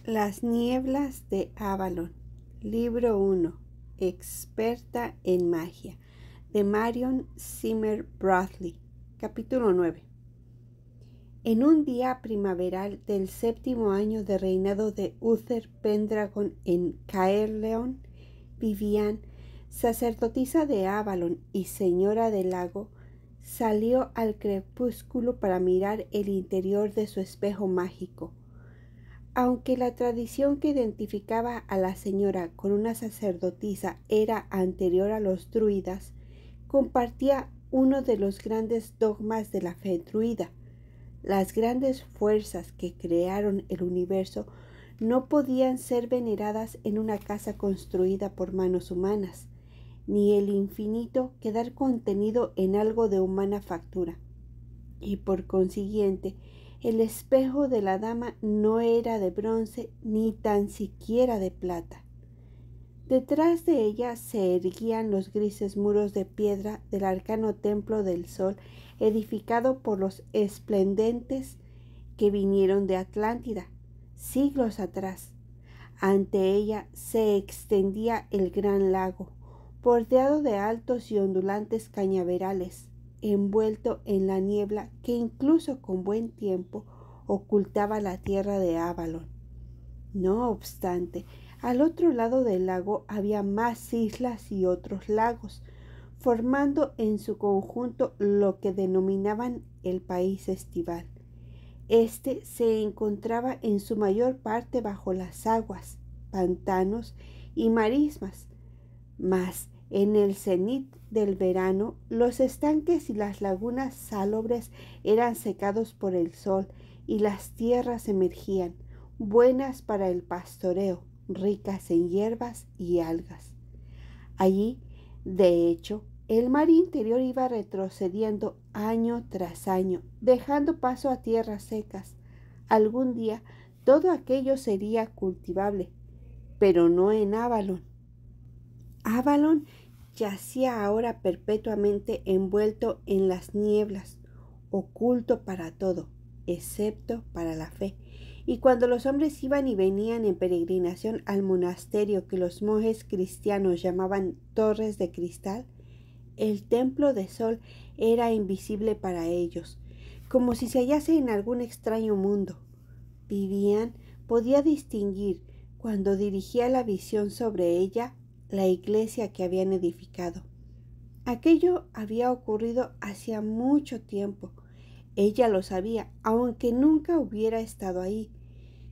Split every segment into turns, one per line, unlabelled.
Las nieblas de Avalon, libro 1, experta en magia, de Marion Zimmer Bradley, capítulo 9. En un día primaveral del 7º año de reinado de Uther Pendragon en Caerleon, Vivian, sacerdotisa de Avalon y señora del lago, salió al crepúsculo para mirar el interior de su espejo mágico. Aunque la tradición que identificaba a la señora con una sacerdotisa era anterior a los druidas, compartía uno de los grandes dogmas de la fe druida. Las grandes fuerzas que crearon el universo no podían ser veneradas en una casa construida por manos humanas, ni el infinito quedar contenido en algo de humana factura. Y por consiguiente, el espejo de la dama no era de bronce ni tan siquiera de plata. Detrás de ella se erguían los grises muros de piedra del arcano templo del sol, edificado por los esplendentes que vinieron de Atlántida, siglos atrás. Ante ella se extendía el gran lago, bordeado de altos y ondulantes cañaverales, envuelto en la niebla que incluso con buen tiempo ocultaba la tierra de Avalon. No obstante, al otro lado del lago había más islas y otros lagos, formando en su conjunto lo que denominaban el país estival. Este se encontraba en su mayor parte bajo las aguas, pantanos y marismas, mas en el cenit del verano los estanques y las lagunas salobres eran secados por el sol y las tierras emergían, buenas para el pastoreo, ricas en hierbas y algas. Allí, de hecho, el mar interior iba retrocediendo año tras año, dejando paso a tierras secas. Algún día todo aquello sería cultivable, pero no en Avalon. Avalon yacía ahora perpetuamente envuelto en las nieblas, oculto para todo, excepto para la fe. Y cuando los hombres iban y venían en peregrinación al monasterio que los monjes cristianos llamaban Torres de Cristal, el templo de sol era invisible para ellos, como si se hallase en algún extraño mundo. Vivian podía distinguir, cuando dirigía la visión sobre ella, la iglesia que habían edificado. Aquello había ocurrido hacía mucho tiempo. Ella lo sabía, aunque nunca hubiera estado ahí.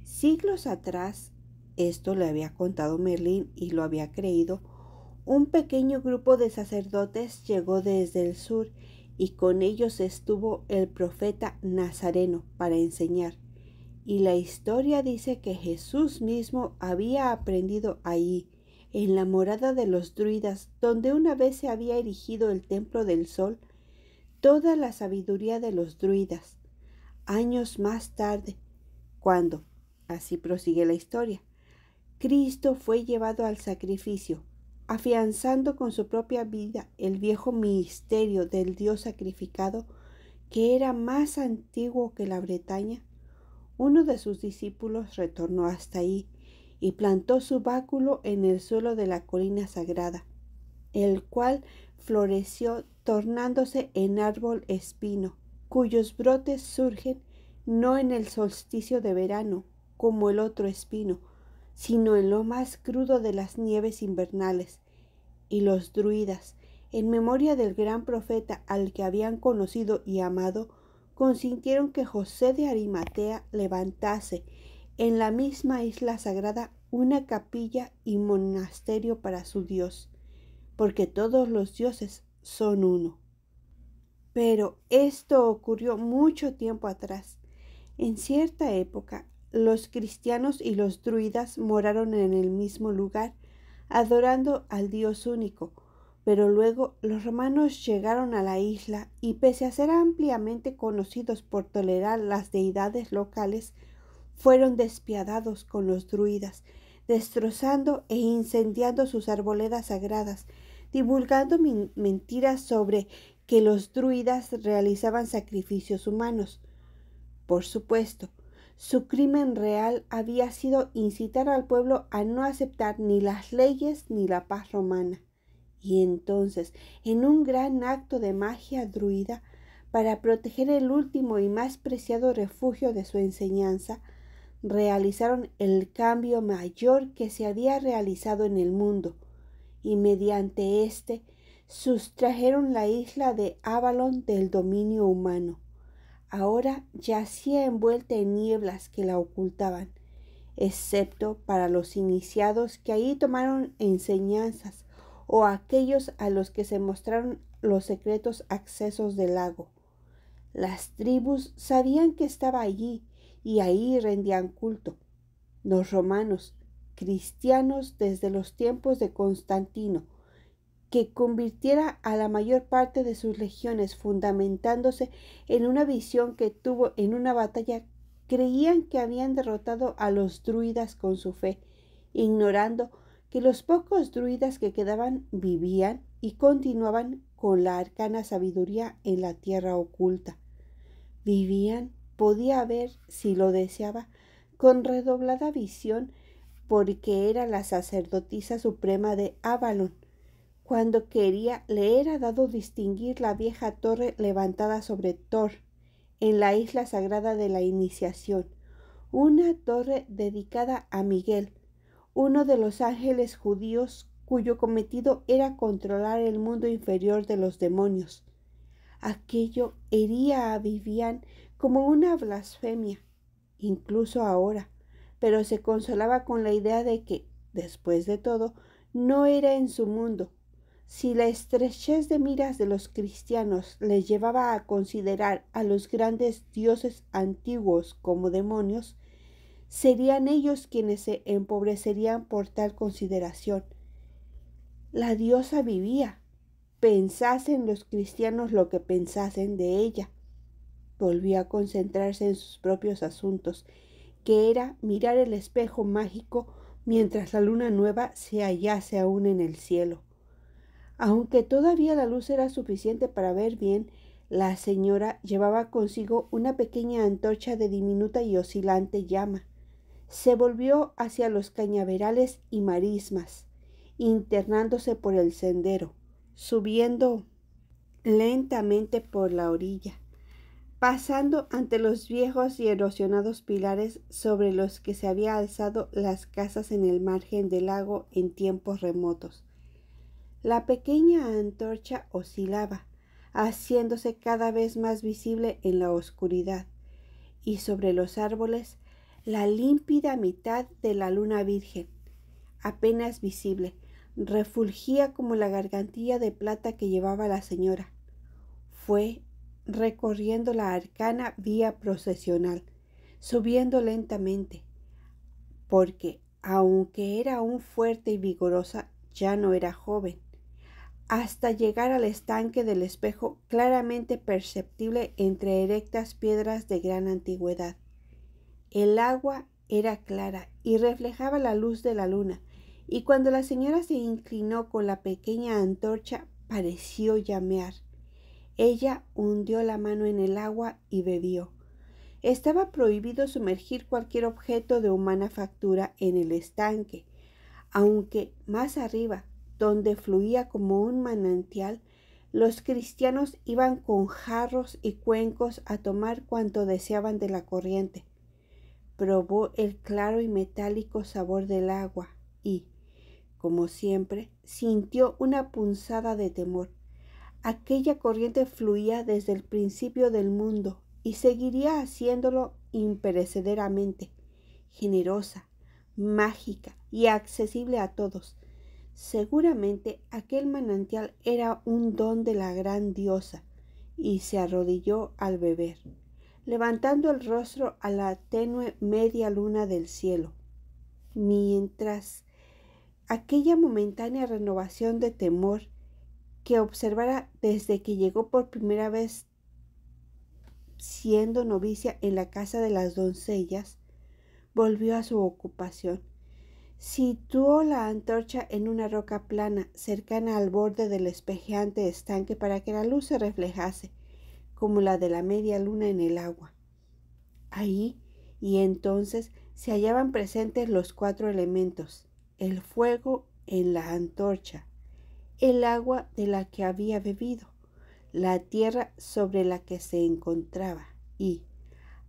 Siglos atrás, esto le había contado Merlín y lo había creído, un pequeño grupo de sacerdotes llegó desde el sur y con ellos estuvo el profeta Nazareno para enseñar. Y la historia dice que Jesús mismo había aprendido allí, en la morada de los druidas, donde una vez se había erigido el templo del sol, toda la sabiduría de los druidas. Años más tarde, cuando, así prosigue la historia, Cristo fue llevado al sacrificio, afianzando con su propia vida el viejo misterio del Dios sacrificado, que era más antiguo que la Bretaña. Uno de sus discípulos retornó hasta ahí y plantó su báculo en el suelo de la colina sagrada, el cual floreció tornándose en árbol espino, cuyos brotes surgen no en el solsticio de verano, como el otro espino, sino en lo más crudo de las nieves invernales. Y los druidas, en memoria del gran profeta al que habían conocido y amado, consintieron que José de Arimatea levantase en la misma isla sagrada una capilla y monasterio para su Dios, porque todos los dioses son uno. Pero esto ocurrió mucho tiempo atrás. En cierta época, los cristianos y los druidas moraron en el mismo lugar, adorando al Dios único, pero luego los romanos llegaron a la isla y, pese a ser ampliamente conocidos por tolerar las deidades locales, fueron despiadados con los druidas, destrozando e incendiando sus arboledas sagradas, divulgando mentiras sobre que los druidas realizaban sacrificios humanos. Por supuesto, Su crimen real había sido incitar al pueblo a no aceptar ni las leyes ni la paz romana. Y entonces, en un gran acto de magia druida, para proteger el último y más preciado refugio de su enseñanza, realizaron el cambio mayor que se había realizado en el mundo, y mediante éste sustrajeron la isla de Avalon del dominio humano. Ahora yacía envuelta en nieblas que la ocultaban, excepto para los iniciados que allí tomaron enseñanzas, o aquellos a los que se mostraron los secretos accesos del lago. Las tribus sabían que estaba allí y ahí rendían culto. Los romanos, cristianos desde los tiempos de Constantino, que convirtiera a la mayor parte de sus legiones fundamentándose en una visión que tuvo en una batalla, creían que habían derrotado a los druidas con su fe, ignorando que los pocos druidas que quedaban vivían y continuaban con la arcana sabiduría en la tierra oculta. Vivían, podía ver, si lo deseaba, con redoblada visión, porque era la sacerdotisa suprema de Avalon. Cuando quería, le era dado distinguir la vieja torre levantada sobre Thor, en la isla sagrada de la iniciación, una torre dedicada a Miguel, uno de los ángeles judíos cuyo cometido era controlar el mundo inferior de los demonios. Aquello hería a Vivian como una blasfemia, incluso ahora, pero se consolaba con la idea de que, después de todo, no era en su mundo. Si la estrechez de miras de los cristianos les llevaba a considerar a los grandes dioses antiguos como demonios, serían ellos quienes se empobrecerían por tal consideración. La diosa vivía, pensasen los cristianos lo que pensasen de ella. Volvió a concentrarse en sus propios asuntos, que era mirar el espejo mágico mientras la luna nueva se hallase aún en el cielo. Aunque todavía la luz era suficiente para ver bien, la señora llevaba consigo una pequeña antorcha de diminuta y oscilante llama. Se volvió hacia los cañaverales y marismas, internándose por el sendero, subiendo lentamente por la orilla, pasando ante los viejos y erosionados pilares sobre los que se habían alzado las casas en el margen del lago en tiempos remotos. La pequeña antorcha oscilaba, haciéndose cada vez más visible en la oscuridad, y sobre los árboles la límpida mitad de la luna virgen, apenas visible, refulgía como la gargantilla de plata que llevaba la señora. Fue recorriendo la arcana vía procesional, subiendo lentamente, porque, aunque era aún fuerte y vigorosa, ya no era joven, hasta llegar al estanque del espejo claramente perceptible entre erectas piedras de gran antigüedad. El agua era clara y reflejaba la luz de la luna, y cuando la señora se inclinó con la pequeña antorcha, pareció llamear. Ella hundió la mano en el agua y bebió. Estaba prohibido sumergir cualquier objeto de humana factura en el estanque, aunque más arriba, donde fluía como un manantial, los cristianos iban con jarros y cuencos a tomar cuanto deseaban de la corriente. Probó el claro y metálico sabor del agua y, como siempre, sintió una punzada de temor. Aquella corriente fluía desde el principio del mundo y seguiría haciéndolo imperecederamente, generosa, mágica y accesible a todos. Seguramente aquel manantial era un don de la gran diosa, y se arrodilló al beber, levantando el rostro a la tenue media luna del cielo, mientras aquella momentánea renovación de temor que observara desde que llegó por primera vez siendo novicia en la casa de las doncellas, volvió a su ocupación. Situó la antorcha en una roca plana cercana al borde del espejeante estanque para que la luz se reflejase, como la de la media luna en el agua. Ahí, y entonces se hallaban presentes los 4 elementos: el fuego en la antorcha, el agua de la que había bebido, la tierra sobre la que se encontraba, y,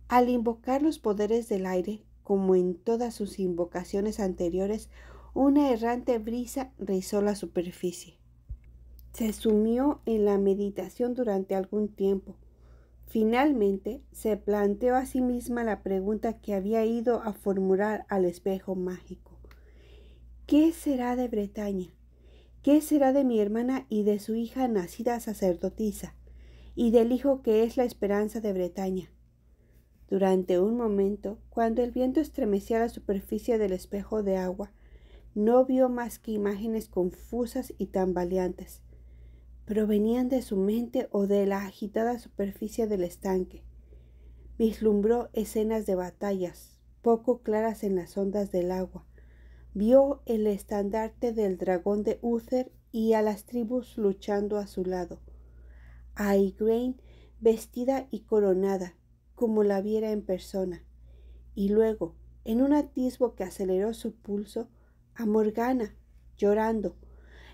al invocar los poderes del aire, como en todas sus invocaciones anteriores, una errante brisa rizó la superficie. Se sumió en la meditación durante algún tiempo. Finalmente se planteó a sí misma la pregunta que había ido a formular al espejo mágico: ¿qué será de Bretaña? ¿Qué será de mi hermana y de su hija nacida sacerdotisa, y del hijo que es la esperanza de Bretaña? Durante un momento, cuando el viento estremecía la superficie del espejo de agua, no vio más que imágenes confusas y tambaleantes. Provenían de su mente o de la agitada superficie del estanque. Vislumbró escenas de batallas, poco claras en las ondas del agua. Vio el estandarte del dragón de Uther y a las tribus luchando a su lado. A Igraine vestida y coronada, como la viera en persona. Y luego, en un atisbo que aceleró su pulso, a Morgana, llorando,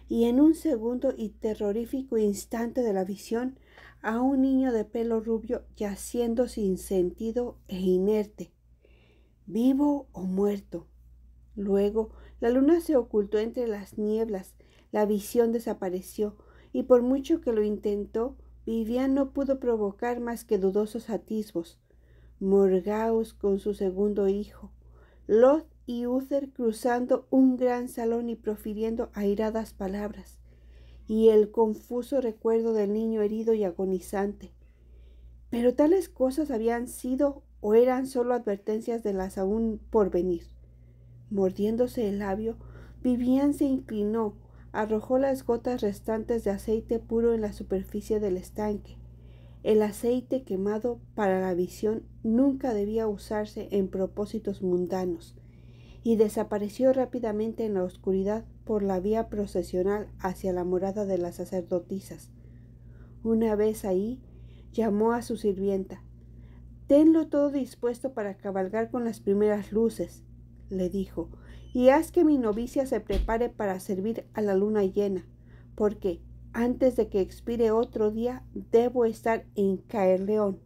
y en un segundo y terrorífico instante de la visión, a un niño de pelo rubio yaciendo sin sentido e inerte, vivo o muerto. Luego la luna se ocultó entre las nieblas, la visión desapareció, y por mucho que lo intentó, Vivian no pudo provocar más que dudosos atisbos. Morgause con su segundo hijo, Lot y Uther cruzando un gran salón y profiriendo airadas palabras, y el confuso recuerdo del niño herido y agonizante. Pero tales cosas habían sido o eran solo advertencias de las aún por venir. Mordiéndose el labio, Vivian se inclinó, arrojó las gotas restantes de aceite puro en la superficie del estanque. El aceite quemado para la visión nunca debía usarse en propósitos mundanos, y desapareció rápidamente en la oscuridad por la vía procesional hacia la morada de las sacerdotisas. Una vez ahí, llamó a su sirvienta. «Tenlo todo dispuesto para cabalgar con las primeras luces», le dijo, «y haz que mi novicia se prepare para servir a la luna llena, porque antes de que expire otro día debo estar en Caerleón.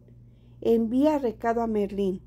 Envía recado a Merlín».